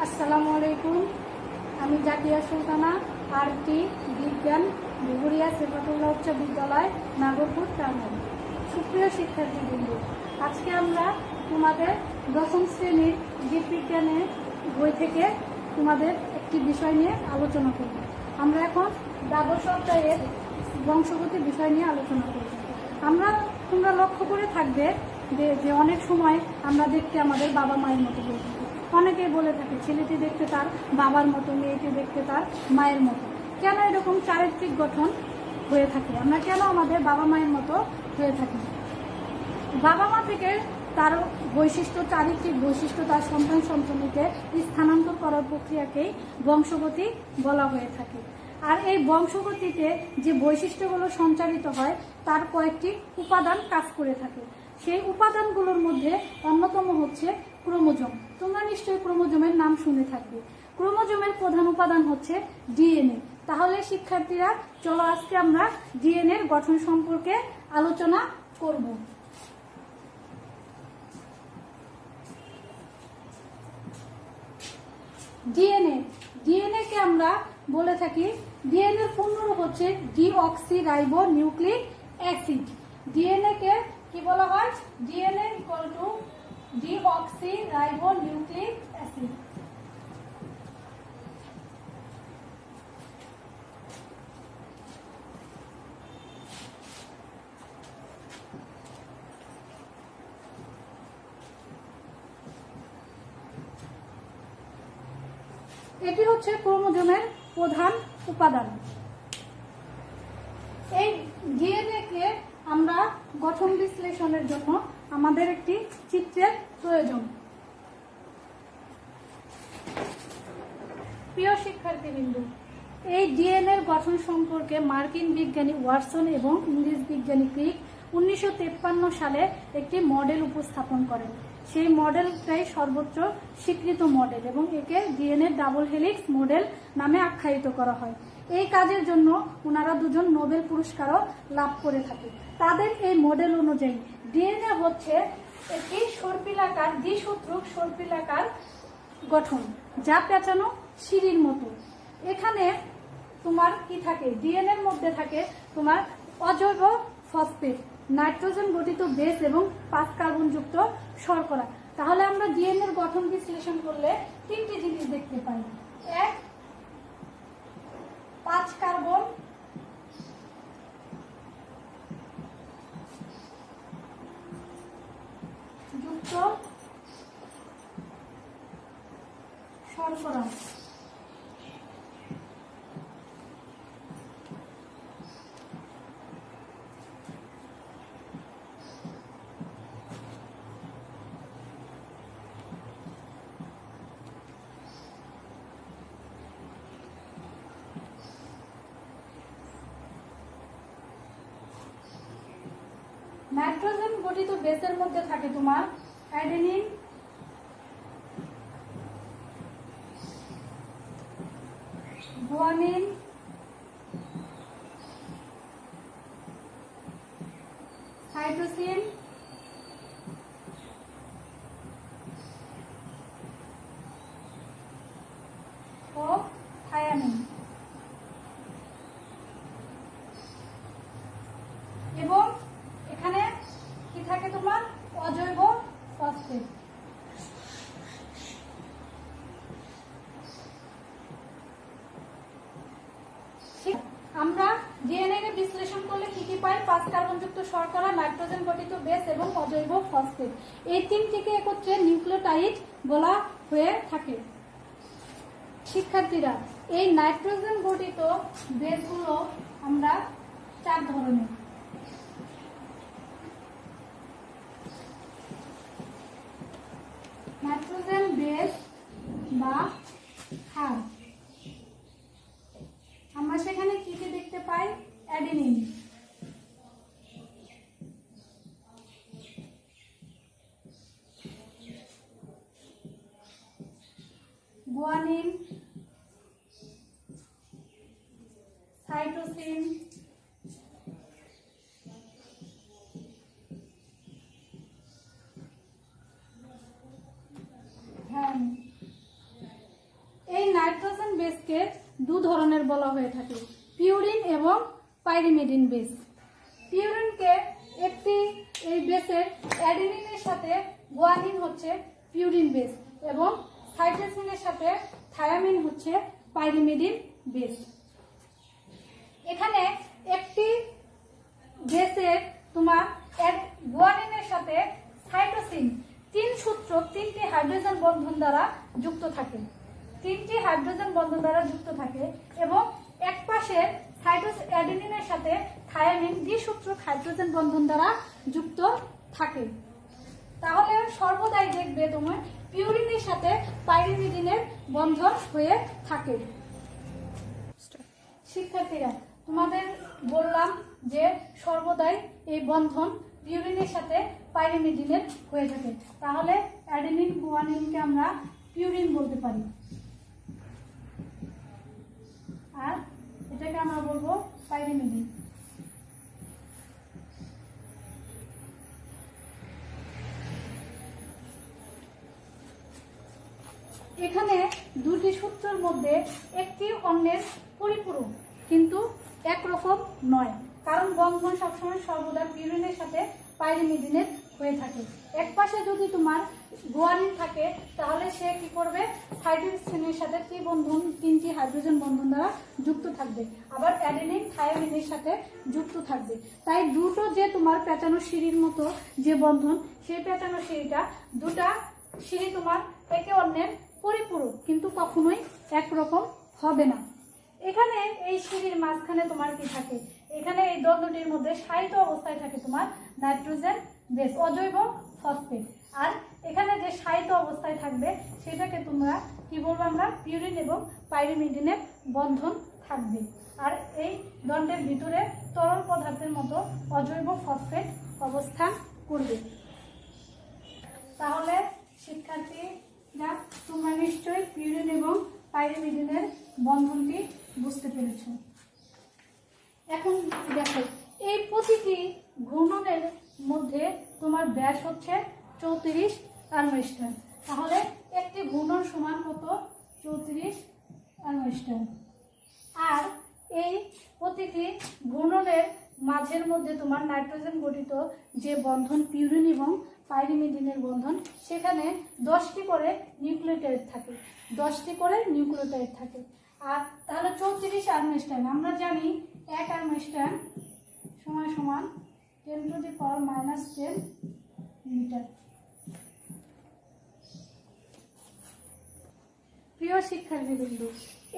আসসালামু আলাইকুম। আমি জাকিয়া সুলতানা, আরটি বিজ্ঞান, ঘুঘুরিয়া সেফাতুল্লাহ উচ্চ বিদ্যালয়, নাগরপুর, টাঙ্গাইল। সুপ্রিয় শিক্ষার্থীবৃন্দ, আজকে আমরা তোমাদের দশম শ্রেণীর জীববিজ্ঞানের বই থেকে তোমাদের একটি বিষয় নিয়ে আলোচনা করব। আমরা এখন দ্বাদশ অধ্যায়ের বংশগতি বিষয় নিয়ে আলোচনা করব। তোমরা লক্ষ্য করে থাকবে যে অনেক সময় আমরা দেখতে আমাদের বাবা মায়ের মতো হয়ে থাকি। অনেকেই বলে থাকে ছেলেটি দেখতে তার বাবার মতো, মেয়েটি দেখতে তার মায়ের মতো। কেন এরকম চারিত্রিক গঠন হয়ে থাকে? আমরা কেন আমাদের বাবা মায়ের মতো হয়ে থাকি? বাবা মা থেকে তার বৈশিষ্ট্য, চারিত্রিক বৈশিষ্ট্য তার সন্তান সন্ততিতে স্থানান্তর করার প্রক্রিয়াকেই বংশগতি বলা হয়ে থাকে। আর এই বংশগতিতে যে বৈশিষ্ট্যগুলো সঞ্চারিত হয় তার কয়েকটি উপাদান কাজ করে থাকে। সেই উপাদানগুলোর মধ্যে অন্যতম হচ্ছে ক্রোমোজোম। তোমরা নিশ্চয়ই ক্রোমোজোমের নাম শুনে থাকবে। ক্রোমোজোমের প্রধান উপাদান হচ্ছে ডিএনএ। তাহলে শিক্ষার্থীরা, চলো আজকে আমরা ডিএনএর গঠন সম্পর্কে আলোচনা করব। ডিএনএ কে আমরা বলে থাকি, ডিএনএ পূর্ণ রূপ হচ্ছে ডিঅক্সিরাইবো নিউক্লিক অ্যাসিড। ডিএনএ কে কি বলা হয়? DNA equal to deoxyribo nucleic acid. এটি হচ্ছে ক্রোমোজোমের প্রধান উপাদান। এই ডিএনএ কে আমরা গঠন বিশ্লেষণের জন্য আমাদের একটি চিত্রের প্রয়োজন। প্রিয় শিক্ষার্থীবৃন্দ, এই ডিএনএর গঠন সম্পর্কে মার্কিন বিজ্ঞানী ওয়াটসন এবং ইংরেজ বিজ্ঞানী ক্রিক 1953 সালে একটি মডেল উপস্থাপন করেন। সেই মডেলটাই সর্বোচ্চ স্বীকৃত মডেল এবং একে ডিএনএ ডাবল হেলিক্স মডেল নামে আখ্যায়িত করা হয়। এই কাজের জন্য ওনারা দুজন নোবেল পুরস্কারও লাভ করে থাকে। তাদের এই মডেল অনুযায়ী ডিএনএ হচ্ছে একটি সর্পিলাকার, দ্বিসূত্রক সর্পিলাকার গঠন, যা পেঁচানো সিঁড়ির মতো। এখানে তোমার কি থাকে? ডিএনএর মধ্যে থাকে তোমার অজৈব ফসফেট, নাইট্রোজেন গঠিত বেস এবং 5 কার্বনযুক্ত শর্করা। তাহলে আমরা ডিএনএর গঠন বিশ্লেষণ করলে তিনটি জিনিস দেখতে পাই। এক, 5 কার্বন যুক্ত শর্করা। নাইট্রোজেন গঠিত বেসের মধ্যে থাকে তোমার অ্যাডেনিন, গুয়ানিন, সাইটোসিন, ও থায়ামিন। এবং এখানে কি থাকে তোমার? অজৈব ফসফেট। আমরা ডিএনএ কে বিশ্লেষণ করলে কি কি পাই? 5 কার্বনযুক্ত শর্করা, নাইট্রোজেন গঠিত বেস এবং অজৈব ফসফেট। এই তিনটিকে একত্রে নিউক্লিওটাইড বলা হয়ে থাকে। শিক্ষার্থীরা, এই নাইট্রোজেন গঠিত বেসগুলো আমরা 4 ধরনের। নাইট্রোজেন বেস বা ক্ষার। আমরা সেখানে কি কি দেখতে পাই? অ্যাডেনিন, গুয়ানিন, সাইটোসিন, বেসকে দু ধরনের বলা হয়ে থাকে, পিউরিন এবং পাইরিমিডিন বেস। পিউরিনকে একটি এই বেসের অ্যাডেনিনের সাথে গুয়ানিন হচ্ছে পিউরিন বেস এবং সাইটোসিনের সাথে থায়ামিন হচ্ছে পাইরিমিডিন বেস। এখানে একটি বেসের তোমার গুয়ানিনের সাথে সাইটোসিন 3 সূত্র 3টি হাইড্রোজেন বন্ধন দ্বারা যুক্ত থাকে, 3টি হাইড্রোজেন বন্ধন দ্বারা যুক্ত থাকে এবং এক পাশে অ্যাডেনিনের সাথে থায়ামিন দ্বিসূত্রক হাইড্রোজেন বন্ধন দ্বারা যুক্ত থাকে। তাহলে সর্বদাই দেখবে তোমার পিউরিনের সাথে পাইরিমিডিনের বন্ধন হয়ে থাকে। শিক্ষার্থীরা, তোমাদের বললাম যে সর্বদাই এই বন্ধন পিউরিনের সাথে পাইরিমিডিনের হয়ে থাকে। তাহলে অ্যাডেনিন গুয়ানিনকে আমরা পিউরিন বলতে পারি, আর এটাকে আমরা বলবো পাইরিমিডিন। এখানে দুটি সূত্রের মধ্যে একটি অন্যের পরিপূরক, কিন্তু একরকম নয়, কারণ বন্ধন সবসময় সর্বদা পিউরিনের সাথে পাইরিমিডিনের হয়ে থাকে। এক পাশে যদি তোমার গুয়ানিন থাকে তাহলে সে কি করবে, সাইটোসিনের সাথে ত্রিবন্ধন 3টি হাইড্রোজেন বন্ধন দ্বারা যুক্ত থাকবে, আবার অ্যাডেনিন থায়ামিনের সাথে যুক্ত থাকবে। তাই দুটো যে তোমার পেঁচানো সিঁড়ির মতো যে বন্ধন, সেই পেঁচানো সিঁড়িটা দুটা সিঁড়ি তোমার একে অন্যের পরিপূরক, কিন্তু কখনোই একরকম হবে না। এখানে এই সিঁড়ির মাঝখানে তোমার কি থাকে, এখানে এই দ্বন্দ্বটির মধ্যে সাহিত অবস্থায় থাকে তোমার নাইট্রোজেন বেস অজৈব ফসফেট, আর এখানে যে সাহিত অবস্থায় থাকবে সেটাকে তোমরা কি বলবো, আমরা পিউরিন এবং পাইরিমিডিনের বন্ধন থাকবে। আর এই দণ্ডের ভিতরে তরল পদার্থের মতো অজৈব ফসফেট অবস্থান করবে। তাহলে শিক্ষার্থীরা, তোমরা নিশ্চয়ই পিউরিন এবং পাইরিমিডিনের বন্ধনটি বুঝতে পেরেছ। এখন দেখো, এই প্রতিটি ঘূর্ণনের মধ্যে তোমার ব্যাস হচ্ছে 34 আর্মস্টার। তাহলে একটি ঘূর্ণন সমান কত, 34 আর্মস্টার। আর এই প্রতিটি ঘূর্ণনের মাঝের মধ্যে তোমার নাইট্রোজেন গঠিত যে বন্ধন পিউরিন এবং পাইরিমিডিনের বন্ধন, সেখানে 10টি করে নিউক্লিওটাইড থাকে, 10টি করে নিউক্লিওটাইড থাকে। আর তাহলে 34 আর্মস্টার, আমরা জানি 1 আর্মস্টার সমান সমান 10⁻⁻10 মিটার। প্রিয় শিক্ষার্থীবৃন্দ,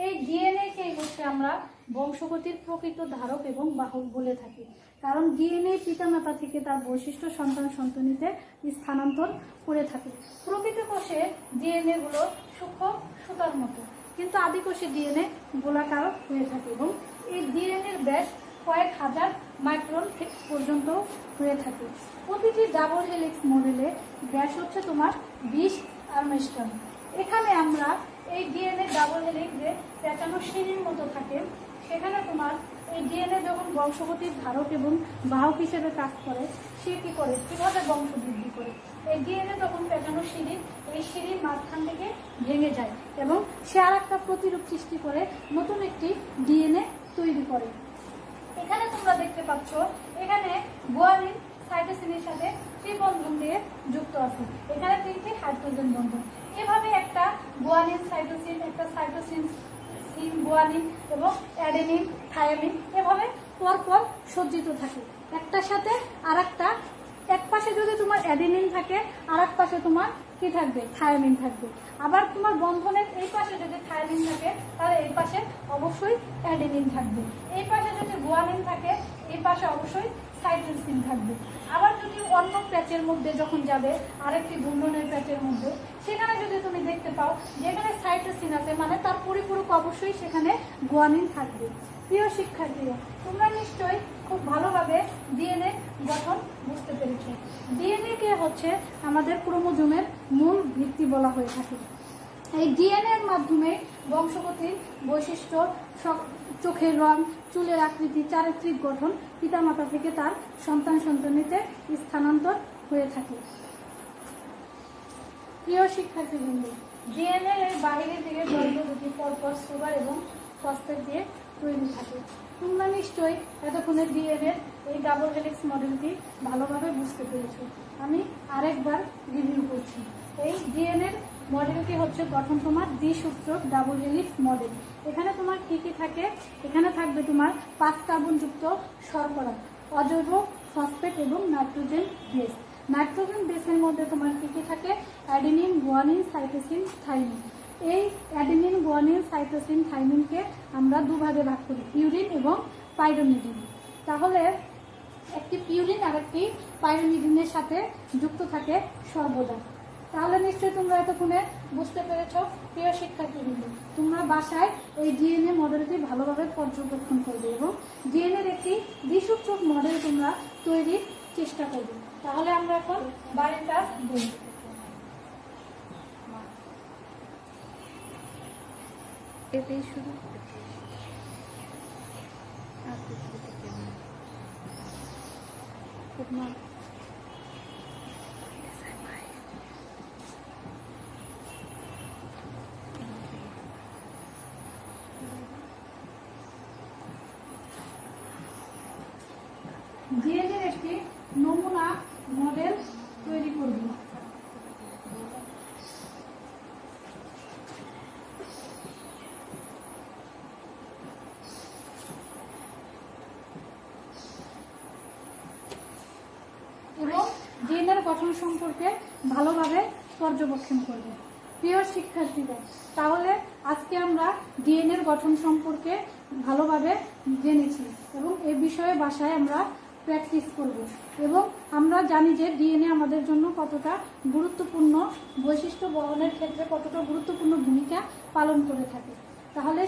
এই ডিএনএ কে হচ্ছে আমরা বংশগতির প্রকৃত ধারক এবং বাহক বলে থাকি, কারণ ডিএনএ পিতামাতা থেকে তার বৈশিষ্ট্য সন্তান সন্ততিতে স্থানান্তর করে থাকে। প্রকৃত কোষে ডিএনএ গুলো সূক্ষ্ম সুতার মতো, কিন্তু আদি কোষে ডিএনএ গোলাকার হয়ে থাকে এবং এই ডিএনএর ব্যাস কয়েক হাজার মাইক্রন পর্যন্ত হয়ে থাকে। প্রতিটি ডাবল হেলিক্স মডেলে ব্যাস হচ্ছে তোমার 20 আর্মস্টার। এখানে আমরা এই ডিএনএ ডাবল হেলিক্স যে পেঁচানো সিঁড়ির মতো থাকে, সেখানে তোমার এই ডিএনএ যখন বংশগতির ধারক এবং বাহক হিসেবে কাজ করে, সে কি করে, কিভাবে বংশ বৃদ্ধি করে। এই ডিএনএ যখন পেঁচানো সিঁড়ি, এই সিঁড়ির মাঝখান থেকে ভেঙে যায় এবং সে আর একটা প্রতিরূপ সৃষ্টি করে নতুন একটি ডিএনএ তৈরি করে। এখানে তোমরা দেখতে পাচ্ছ, এখানে গুয়ানিন সাইটোসিনের সাথে ত্রিবন্ধন দিয়ে যুক্ত আছে, এখানে 3টি হাইড্রোজেন বন্ধন। এভাবে একটা গুয়ানিন সাইটোসিন, একটা সাইটোসিন গুয়ানিন এবং অ্যাডেনিন থায়ামিন এভাবে পরপর সজ্জিত থাকে, একটার সাথে আর একটা। এক পাশে যদি তোমার অ্যাডেনিন থাকে, আর এক পাশে তোমার কি থাকবে, থায়ামিন থাকবে। আবার তোমার বন্ধনের এই পাশে যদি থায়ামিন থাকে, তাহলে এই পাশে অবশ্যই অ্যাডেনিন থাকবে। এই পাশে যদি গুয়ানিন থাকে, এই পাশে অবশ্যই সাইটোসিন থাকবে। আবার যদি অন্য প্যাচের মধ্যে যখন যাবে, আরেকটি ঘূর্ণনের প্যাচের মধ্যে, সেখানে যদি তুমি দেখতে পাও যেখানে সাইটোসিন আছে, মানে তার পরিপূরক অবশ্যই সেখানে গুয়ানিন থাকবে। প্রিয় শিক্ষার্থীরা, তোমরা নিশ্চয়ই খুব ভালোভাবে ডিএনএ গঠন বুঝতে পেরেছো। ডিএনএ কে হচ্ছে আমাদের ক্রোমোজোমের মূল ভিত্তি বলা হয়ে থাকে। এই ডিএনএ এর মাধ্যমে বংশগতির বৈশিষ্ট্য, চোখের রং, চুলের আকৃতি, চারিত্রিক গঠন পিতামাতা থেকে তার সন্তান সন্ততিতে স্থানান্তর হয়ে থাকে। প্রিয় শিক্ষার্থীবৃন্দ, ডিএনএ এর বাইরের দিকে দ্বন্দ্ব দুটি পরপর সুগার এবং ফসফেট দিয়ে তৈরি থাকে। তোমরা নিশ্চয়ই এতক্ষণে ডিএনএ এই ডাবল হেলিক্স মডেলটি ভালোভাবে বুঝতে পেরেছো। আমি আরেকবার রিভিউ করছি। এই ডিএনএ মডেলটি হচ্ছে গঠন তোমার দ্বিসূত্রক ডাবল হেলিক্স মডেল। এখানে তোমার কি কি থাকে? এখানে থাকবে তোমার 5 কার্বনযুক্ত শর্করা, অজৈব ফসফেট এবং নাইট্রোজেন বেস। নাইট্রোজেন বেসের মধ্যে তোমার কি কি থাকে? Adenine, guanine, cytosine, thymine. এই অ্যাডেনিন, গুয়ানিন, সাইটোসিন, থাইমিনকে আমরা দুভাগে ভাগ করি, পিউরিন এবং পাইরোমিডিন। তাহলে একটি পিউরিন আর একটি পাইরোমিডিনের সাথে যুক্ত থাকে সর্বদা। তাহলে নিশ্চয়ই তোমরা এতক্ষণে বুঝতে পেরেছ। প্রিয় শিক্ষার্থীবৃন্দ, তোমরা বাসায় এই ডিএনএ মডেলটি ভালোভাবে পর্যবেক্ষণ করবে এবং ডিএনএর একটি দ্বিসূত্রক মডেল তোমরা তৈরির চেষ্টা করবে। তাহলে আমরা এখন বাড়ির কাজ বলি। এটাই শুধু ডিএনএর একটি নমুনা মডেল তৈরি করব। এবং ডিএনএর গঠন সম্পর্কে ভালোভাবে পর্যবেক্ষণ করবে। প্রিয় শিক্ষার্থীরা, তাহলে আজকে আমরা ডিএনএর গঠন সম্পর্কে ভালোভাবে জেনেছি এবং এ বিষয়ে বাসায় আমরা প্র্যাকটিস করব এবং আমরা জানি যে ডিএনএ আমাদের জন্য কতটা গুরুত্বপূর্ণ, বৈশিষ্ট্য বহনের ক্ষেত্রে কতটা গুরুত্বপূর্ণ ভূমিকা পালন করে থাকে। তাহলে